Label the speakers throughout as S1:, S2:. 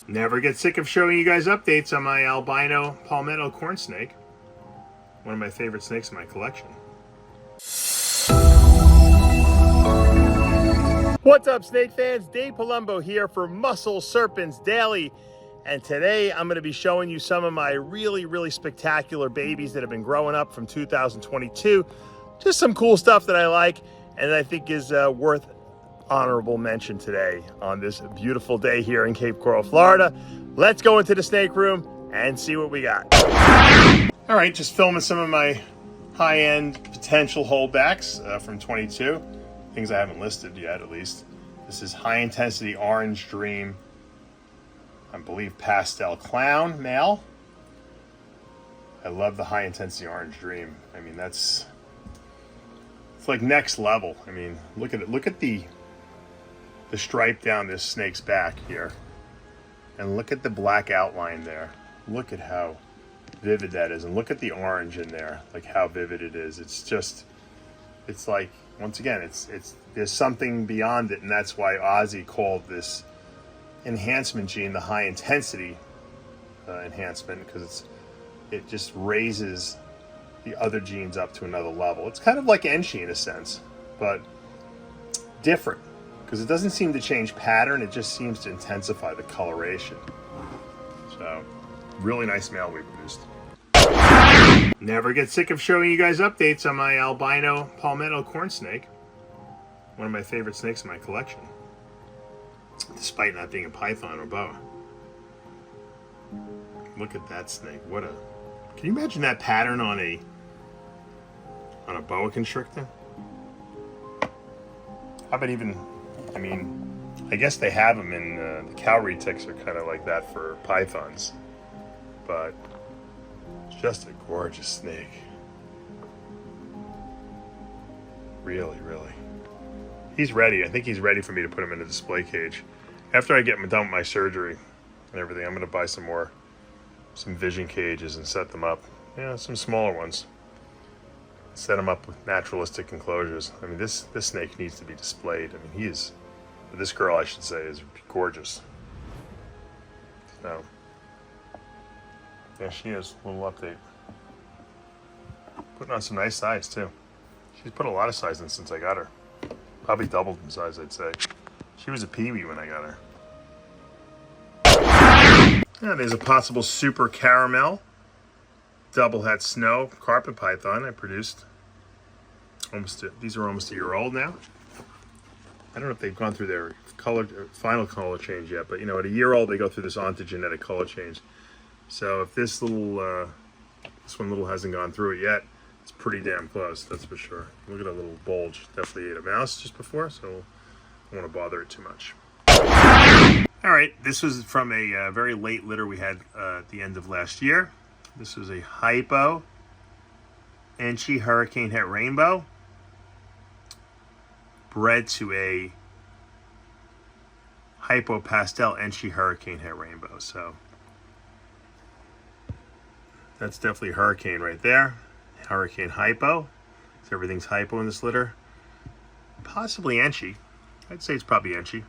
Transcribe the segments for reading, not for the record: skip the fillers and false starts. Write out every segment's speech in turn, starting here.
S1: Never get sick of showing you guys updates on my albino palmetto corn snake. One of my favorite snakes in my collection. What's up, snake fans? Dave Palumbo here for Muscle Serpents Daily. And today I'm going to be showing you some of my really spectacular babies that have been growing up from 2022. Just some cool stuff that I like and that I think is worth honorable mention today on this beautiful day here in Cape Coral, Florida. Let's go into the snake room and see what we got. All right, just filming some of my high-end potential holdbacks from 22. Things I haven't listed yet, at least. This is high intensity orange dream, I believe pastel clown male. I love the high intensity orange dream. I mean, it's like next level. I mean, look at it. Look at the stripe down this snake's back here. And look at the black outline there. Look at how vivid that is. And look at the orange in there, like how vivid it is. It's like, once again, there's something beyond it, and that's why Ozzy called this enhancement gene the high intensity enhancement, because it just raises the other genes up to another level. It's kind of like Enchi in a sense, but different, because it doesn't seem to change pattern, it just seems to intensify the coloration. So, really nice male we produced. Never get sick of showing you guys updates on my albino palmetto corn snake. One of my favorite snakes in my collection, despite not being a python or boa. Look at that snake. Can you imagine that pattern on a boa constrictor? How about even, I mean, I guess they have them in, the cow retics are kind of like that for pythons, but it's just a gorgeous snake. Really. He's ready. I think he's ready for me to put him in a display cage. After I get done with my surgery and everything, I'm going to buy some vision cages and set them up. Yeah, some smaller ones. Set them up with naturalistic enclosures. I mean, this snake needs to be displayed. I mean, this girl, I should say, is gorgeous. So, yeah, she is. A little update. Putting on some nice size, too. She's put a lot of size in since I got her. Probably doubled in size, I'd say. She was a peewee when I got her. Yeah, there's a possible super caramel double het snow carpet python I produced. These are almost a year old now. I don't know if they've gone through their final color change yet, but you know, at a year old they go through this ontogenetic color change. So if this one hasn't gone through it yet, it's pretty damn close, that's for sure. Look at a little bulge. Definitely ate a mouse just before, so I don't want to bother it too much. All right, this was from a very late litter we had at the end of last year. This was a hypo Enchi hurricane het rainbow, bred to a hypo pastel Enchi hurricane het rainbow. So that's definitely a hurricane right there. Hurricane hypo. So everything's hypo in this litter. Possibly Enchi. I'd say it's probably Enchi.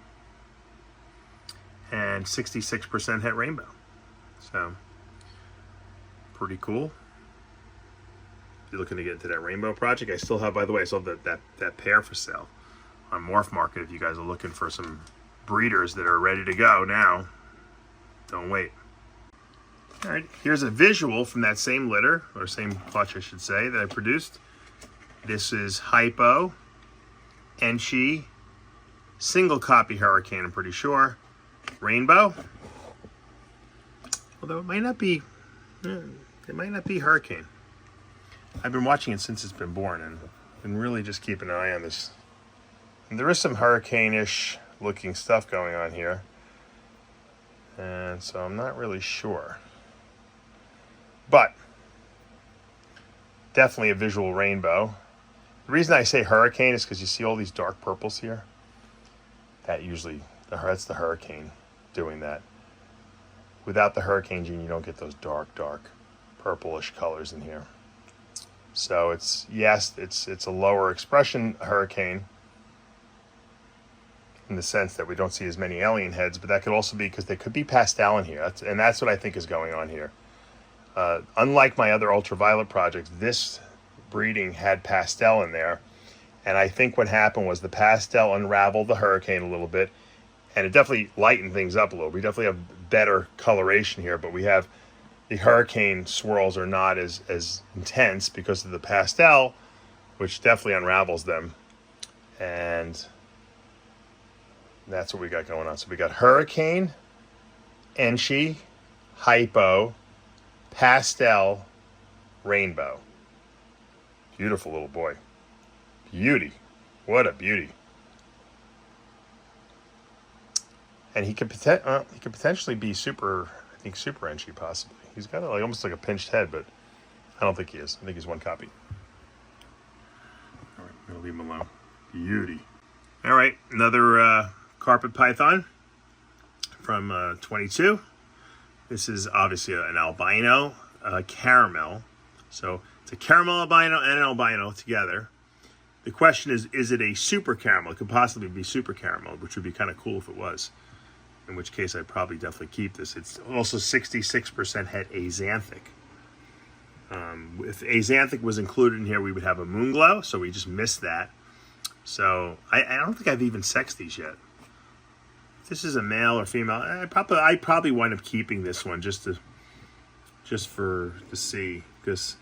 S1: And 66% het rainbow. So pretty cool. If you're looking to get into that rainbow project, I still have, by the way, I still have that pair for sale on Morph Market. If you guys are looking for some breeders that are ready to go now, don't wait. All right, here's a visual from that same litter, or same clutch I should say, that I produced. This is hypo Enchi single copy hurricane, I'm pretty sure, rainbow. Although it might not be hurricane. I've been watching it since it's been born and been really just keeping an eye on this. And there is some hurricane-ish looking stuff going on here, and so I'm not really sure. But definitely a visual rainbow. The reason I say hurricane is because you see all these dark purples here. That's the hurricane doing that. Without the hurricane gene, you don't get those dark purplish colors in here. So it's a lower expression hurricane, in the sense that we don't see as many alien heads, but that could also be because they could be pastel in here. That's what I think is going on here. Unlike my other ultraviolet projects, this breeding had pastel in there. And I think what happened was the pastel unraveled the hurricane a little bit, and it definitely lightened things up a little. We definitely have better coloration here, but we have the hurricane swirls are not as intense because of the pastel, which definitely unravels them. And that's what we got going on. So we got hurricane, enchi, hypo, pastel, rainbow. Beautiful little boy. Beauty. What a beauty. And he could potentially be super, I think super enchi possibly. He's got like almost like a pinched head, but I don't think he is. I think he's one copy. All right, I'm gonna leave him alone. Beauty. All right, another carpet python from 22. This is obviously an albino caramel. So it's a caramel albino and an albino together. The question is it a super caramel? It could possibly be super caramel, which would be kind of cool if it was. In which case, I'd probably definitely keep this. It's also 66% het axanthic. If axanthic was included in here, we would have a moon glow, so we just missed that. So I don't think I've even sexed these yet. If this is a male or female, I'd probably wind up keeping this one just to see, because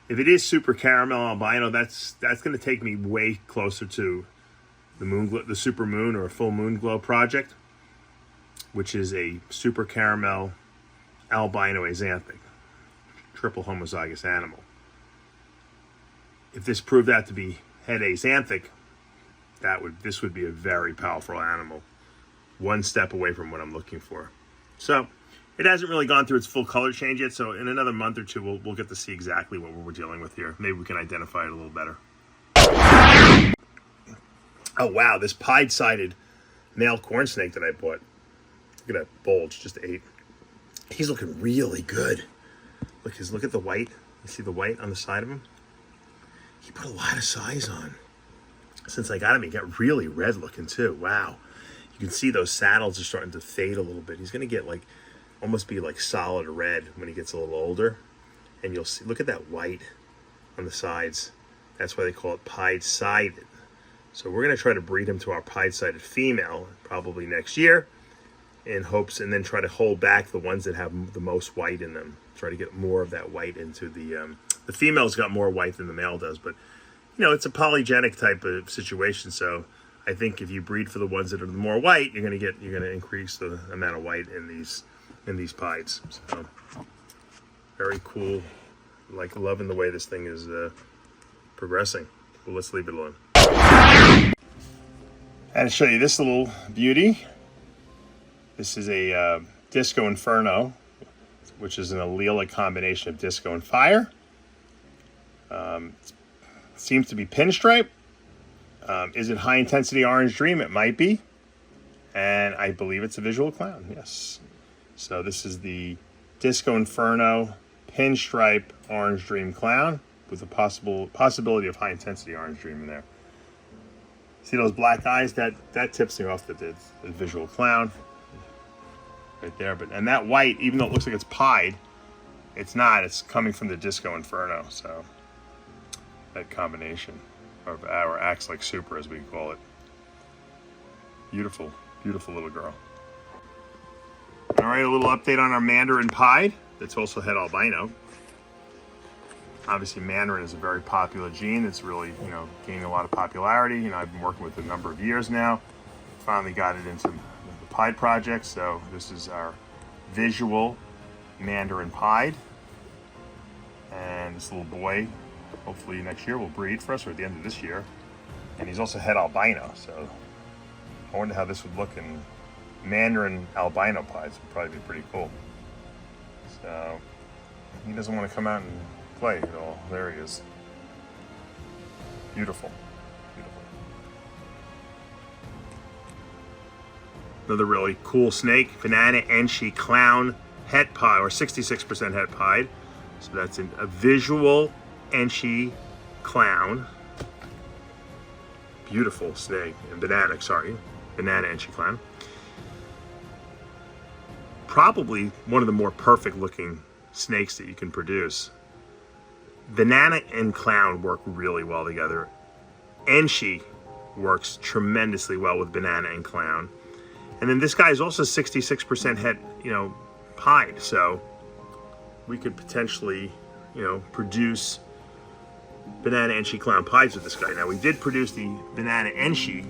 S1: if it is super caramel albino, that's going to take me way closer to the moon glow, the super moon or a full moon glow project, which is a super caramel albino axanthic, triple homozygous animal. If this proved out to be het axanthic, this would be a very powerful animal, one step away from what I'm looking for. So it hasn't really gone through its full color change yet, so in another month or two, we'll get to see exactly what we're dealing with here. Maybe we can identify it a little better. Oh, wow, this pied-sided male corn snake that I bought. Look at that bulge, just 8. He's looking really good. Look at the white. You see the white on the side of him? He put a lot of size on. Since I got him, he got really red looking too. Wow. You can see those saddles are starting to fade a little bit. He's going to get almost be like solid red when he gets a little older. And you'll see, look at that white on the sides. That's why they call it pied-sided. So we're going to try to breed him to our pied-sided female probably next year in hopes, and then try to hold back the ones that have the most white in them. Try to get more of that white into the female's got more white than the male does, but you know, it's a polygenic type of situation. So I think if you breed for the ones that are more white, you're going to increase the amount of white in these pieds. So very cool. Like, loving the way this thing is progressing. Well, let's leave it alone. And to show you this little beauty. This is a Disco Inferno, which is an allelic combination of disco and fire. It seems to be pinstripe. Is it high intensity orange dream? It might be. And I believe it's a visual clown, yes. So this is the Disco Inferno pinstripe orange dream clown with a possibility of high intensity orange dream in there. See those black eyes? That tips me off that it's a visual clown. Right there, and that white, even though it looks like it's pied, it's not. It's coming from the Disco Inferno. So that combination of our acts like super, as we call it. Beautiful, beautiful little girl. All right, a little update on our Mandarin pied. That's also het albino. Obviously, Mandarin is a very popular gene. It's really, gaining a lot of popularity. I've been working with it a number of years now. Finally got it into pied project. So this is our visual Mandarin pied, and this little boy hopefully next year will breed for us, or at the end of this year. And he's also het albino, so I wonder how this would look in Mandarin albino pies. Would probably be pretty cool. So he doesn't want to come out and play at all. There he is. Beautiful. Another really cool snake, banana enchi clown het pied, or 66% het pied. So that's a visual enchi clown. Beautiful snake, and banana, sorry. banana enchi clown. Probably one of the more perfect looking snakes that you can produce. Banana and clown work really well together. Enchi works tremendously well with banana and clown. And then this guy is also 66% head, pied. So we could potentially, produce banana enchi clown pies with this guy. Now we did produce the banana enchi,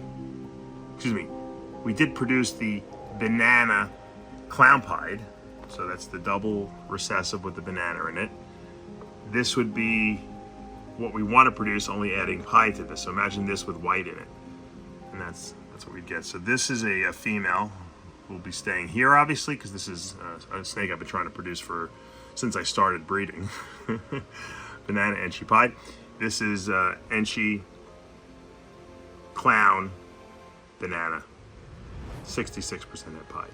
S1: we did produce the banana clown pied. So that's the double recessive with the banana in it. This would be what we want to produce, only adding pie to this. So imagine this with white in it. And that's what we get. So this is a female who will be staying here, obviously, because this is a snake I've been trying to produce since I started breeding. Banana enchi pied. This is enchi clown banana. 66% head pied.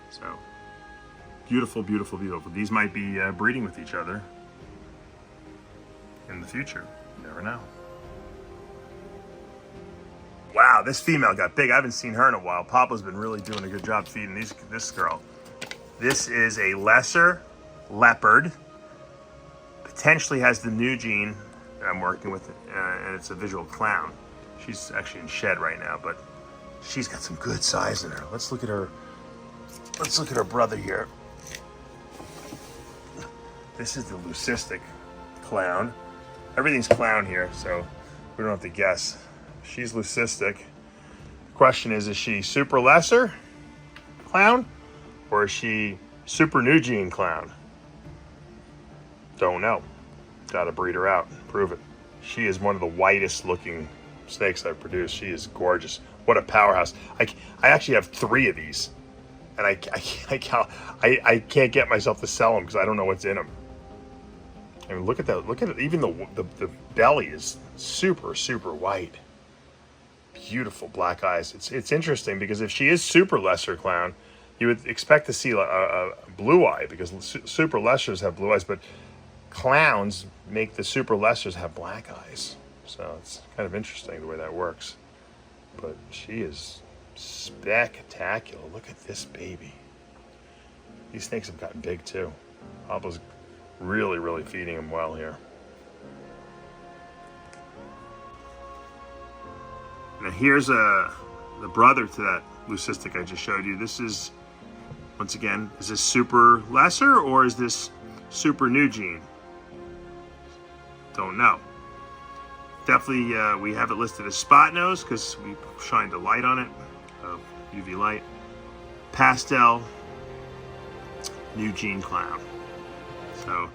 S1: So beautiful, beautiful, beautiful. These might be breeding with each other in the future. You never know. Wow, this female got big. I haven't seen her in a while. Papa's been really doing a good job feeding this girl. This is a lesser leopard. Potentially has the new gene that I'm working with, and it's a visual clown. She's actually in shed right now, but she's got some good size in her. Let's look at her. Let's look at her brother here. This is the leucistic clown. Everything's clown here, so we don't have to guess. She's leucistic. The question is she super lesser clown or is she super new gene clown? Don't know. Gotta breed her out, prove it. She is one of the whitest looking snakes I've produced. She is gorgeous. What a powerhouse. I actually have 3 of these, and I can't get myself to sell them because I don't know what's in them. I mean, look at that. Look at it. Even the belly is super, super white. Beautiful black eyes. It's interesting because if she is super lesser clown, you would expect to see a blue eye because super lessers have blue eyes, but clowns make the super lessers have black eyes. So it's kind of interesting the way that works. But she is spectacular. Look at this baby. These snakes have gotten big too. Papa's really, really feeding them well here. Now here's the brother to that leucistic I just showed you. This is, once again, is this super lesser or is this super new gene? Don't know. Definitely, we have it listed as spot nose because we shined a light on it, UV light. Pastel, new gene clown. So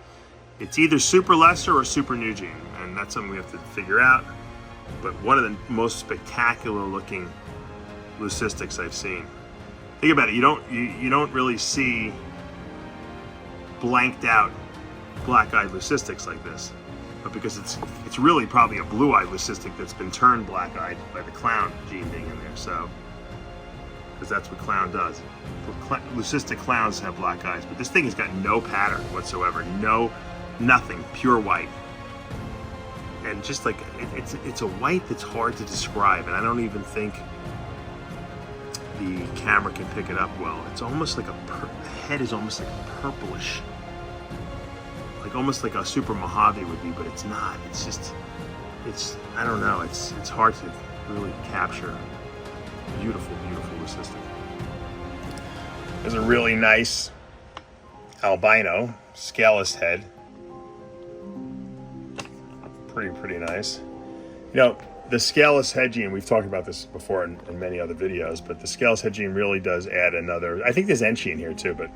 S1: it's either super lesser or super new gene, and that's something we have to figure out. But one of the most spectacular looking leucistics I've seen. Think about it. You don't really see blanked out black-eyed leucistics like this, but because it's really probably a blue-eyed leucistic that's been turned black-eyed by the clown gene being in there. So because that's what clown does. Leucistic clowns have black eyes, but this thing has got no pattern whatsoever. Nothing, pure white. And just like, it's a white that's hard to describe, and I don't even think the camera can pick it up well. It's almost like the head is almost like purplish. Like almost like a super Mojave would be, but it's not. It's just, I don't know, it's hard to really capture. Beautiful, beautiful leucistic. There's a really nice albino, scaleless head. Pretty nice. You know, the scaleless head gene, we've talked about this before in many other videos, but the scaleless head gene really does add another, I think there's enchi in here too, but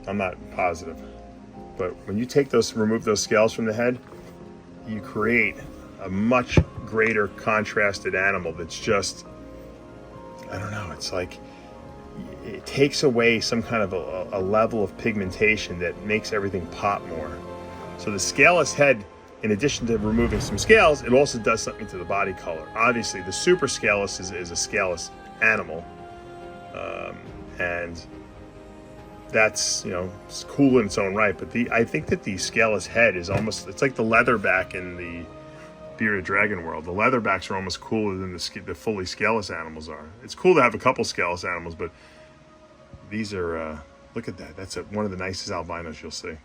S1: I'm not positive. But when you remove those scales from the head, you create a much greater contrasted animal that's just, I don't know, it's like, it takes away some kind of a level of pigmentation that makes everything pop more. So the scaleless head, in addition to removing some scales, it also does something to the body color. Obviously, the super scaleless is a scaleless animal. And that's, it's cool in its own right. But I think that the scaleless head is almost, it's like the leatherback in bearded dragon world. The leatherbacks are almost cooler than the fully scaleless animals are. It's cool to have a couple scaleless animals, but these are, look at that. That's one of the nicest albinos you'll see.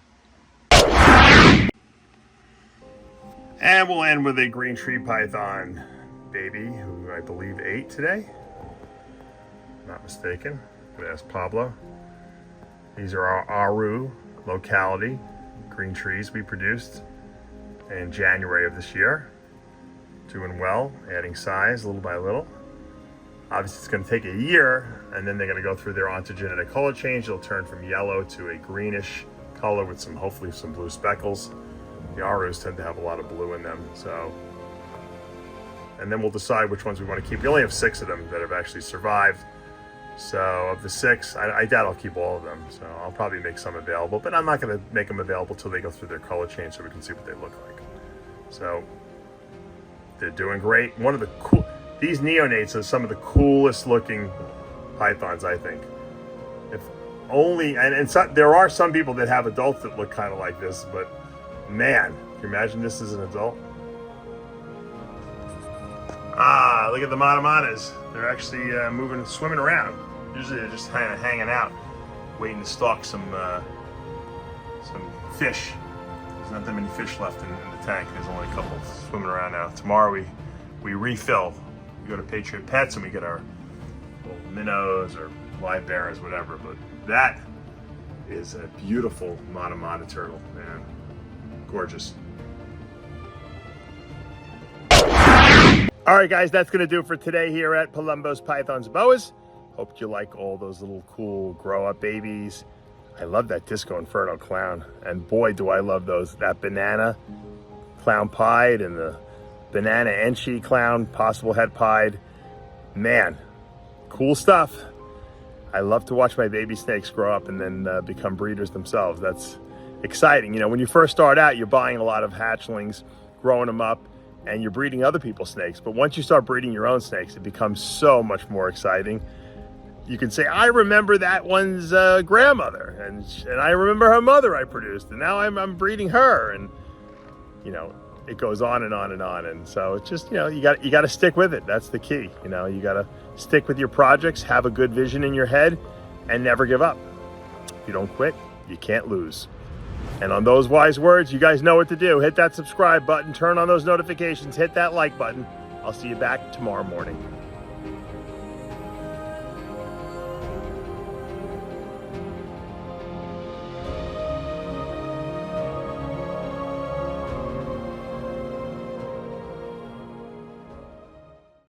S1: And we'll end with a green tree python baby, who I believe ate today. Not mistaken. I'm gonna ask Pablo. These are our Aru locality green trees we produced in January of this year. Doing well, adding size little by little. Obviously it's going to take a year, and then they're going to go through their ontogenetic color change. They'll turn from yellow to a greenish color with hopefully some blue speckles. The Arus tend to have a lot of blue in them, so. And then we'll decide which ones we want to keep. We only have 6 of them that have actually survived. So of the 6, I doubt I'll keep all of them. So I'll probably make some available, but I'm not going to make them available till they go through their color change so we can see what they look like. So they're doing great. These neonates are some of the coolest looking pythons, I think. If only, there are some people that have adults that look kind of like this, but man, can you imagine this as an adult? Ah, look at the matamanas. They're actually swimming around. Usually they're just kind of hanging out, waiting to stalk some fish. There's not that many fish left in the tank. There's only a couple swimming around now. Tomorrow we refill. We go to Patriot Pets and we get our little minnows or live bears, whatever. But that is a beautiful matamata turtle, man. Gorgeous. All right, guys, that's going to do it for today here at Palumbo's Pythons Boas. Hope you like all those little cool grow-up babies. I love that Disco Inferno clown. And boy, do I love those. That banana clown pied and the banana enchi clown possible head pied. Man, cool stuff. I love to watch my baby snakes grow up and then become breeders themselves. That's exciting. You know, when you first start out, you're buying a lot of hatchlings, growing them up, and you're breeding other people's snakes. But once you start breeding your own snakes, it becomes so much more exciting. You can say, I remember that one's grandmother, and I remember her mother I produced, and now I'm breeding her, and you know, it goes on and on and on. And so it's just, you know, you got to stick with it. That's the key. You know, you got to stick with your projects, have a good vision in your head, and never give up. If you don't quit, you can't lose. And on those wise words, you guys know what to do. Hit that subscribe button, turn on those notifications, hit that like button. I'll see you back tomorrow morning.